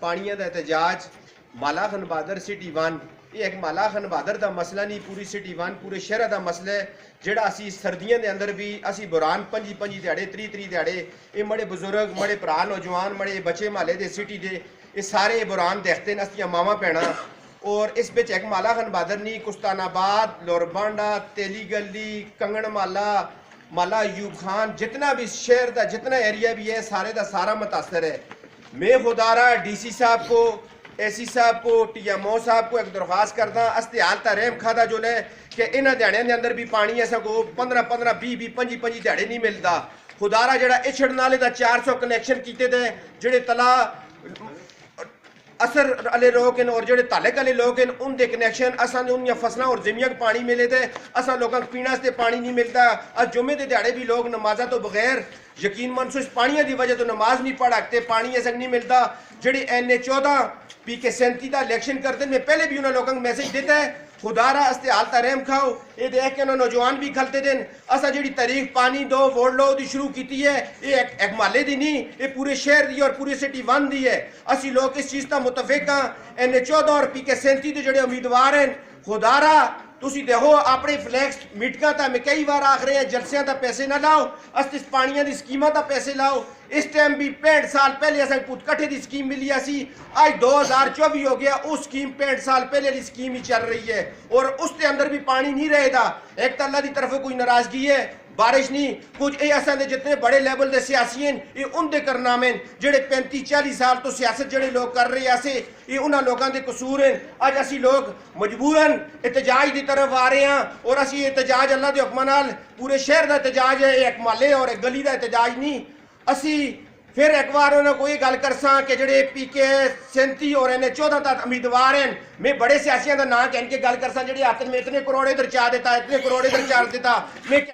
पानिया का एहतजाज माला खान बहादुर सिटी वन, ये एक माला खान बहादुर का मसला नहीं, पूरी सिटी वन पूरे शहर का मसला है जोड़ा असी सर्दियों के अंदर भी असी बुरान 25 दिहाड़े 30 दिहाड़े ये मड़े बुजुर्ग मड़े भरा नौजवान मड़े बच्चे माले दे सिटी दे ये सारे बुरान देखते हैं असदियाँ मावां भैणां। और इस बिच एक माला खान बहादुर नहीं, कुस्तानाबाद, लोरबांडा, तेली गली, कंगन माला, माला अयूब खान, जितना भी शहर का जितना एरिया भी है सारे का सारा मुतासर है। मैं खुदारा DC साहब को, AC साहब को, TMO साहब को एक दरख्वास्त करदा अस्तिहाल तरहम खादा जो है कि इन्होंने दिहाड़ियों के अंदर भी पानी ऐसा को 15-15, 20-20, 25 दिहाड़े नहीं मिलता। खुदारा जरा इछड़ नाले का 400 कनैक्शन किए थे जोड़े तला असर वाले लोग हैं और जो तालक वाले लोग हैं उनके कनैक्शन असां उन फसलों और जमीन को पानी मिले थे, असा लोगों को पीने से पानी नहीं मिलता। अज जुमे के दिहाड़े भी लोग नमाजा तो बगैर यकीन मनसो इस पानी की वजह तो नमाज नहीं पढ़ सकते, पानी ऐसा नहीं मिलता। जी NA14 PK 37 का इलेक्शन करते मैं पहले भी उन्होंने लोगों को मैसेज देता है खुदारा अस्तिहाल तरहम खाओ, ये देख के उन्होंने नौजवान भी खलते दिन असा जी तारीख पानी दो वोट लो दी शुरू की है, ये एक माले दी नहीं ये पूरे शहर दी और पूरे सिटी वन दी है। असी लोग इस चीज़ का मुतफिक हाँ। NA14 और PK 37 के जोड़े उम्मीदवार हैं खुदारा तुसी देखो अपने फ्लैक्स मीटिंगां ता मैं कई बार आख रहे हैं जलसियां ता पैसे ना लाओ, अस इस पानियां दी स्कीमां ता पैसे लाओ। इस टाइम भी 65 साल पहले असें पुतकट्ठे की स्कीम मिली सी, आज 2024 हो गया, उस स्कीम 65 साल पहले की स्कीम ही चल रही है और उसके अंदर भी पानी नहीं रहेगा। एक तो अल्लाह की तरफ कोई नाराजगी है, बारिश नहीं कुछ ये असा जितने बड़े लेवल के सियासी हैं ये उनके करनामे जोड़े 35-40 साल तो सियासत जोड़े लोग कर रहे ऐसे ये उन्होंने लोगों के कसूर हैं। अज असी लोग मजबूरन एहतजाज की तरफ आ रहे हैं और असी एहतजाज अल्लाह के हुक्म नाल पूरे शहर का एहतजाज है, एक माले और एक गली का एहतजाज नहीं। असी फिर एक बार उन्होंने कोई गल कर कि जोड़े PK 37 और NA14 तक उम्मीदवार हैं मैं बड़े सियासियों का नाम कह के गल कर जी हाथ में इतने करोड़ इधर चाह देता इतने करोड़ इधर चाह देता मैं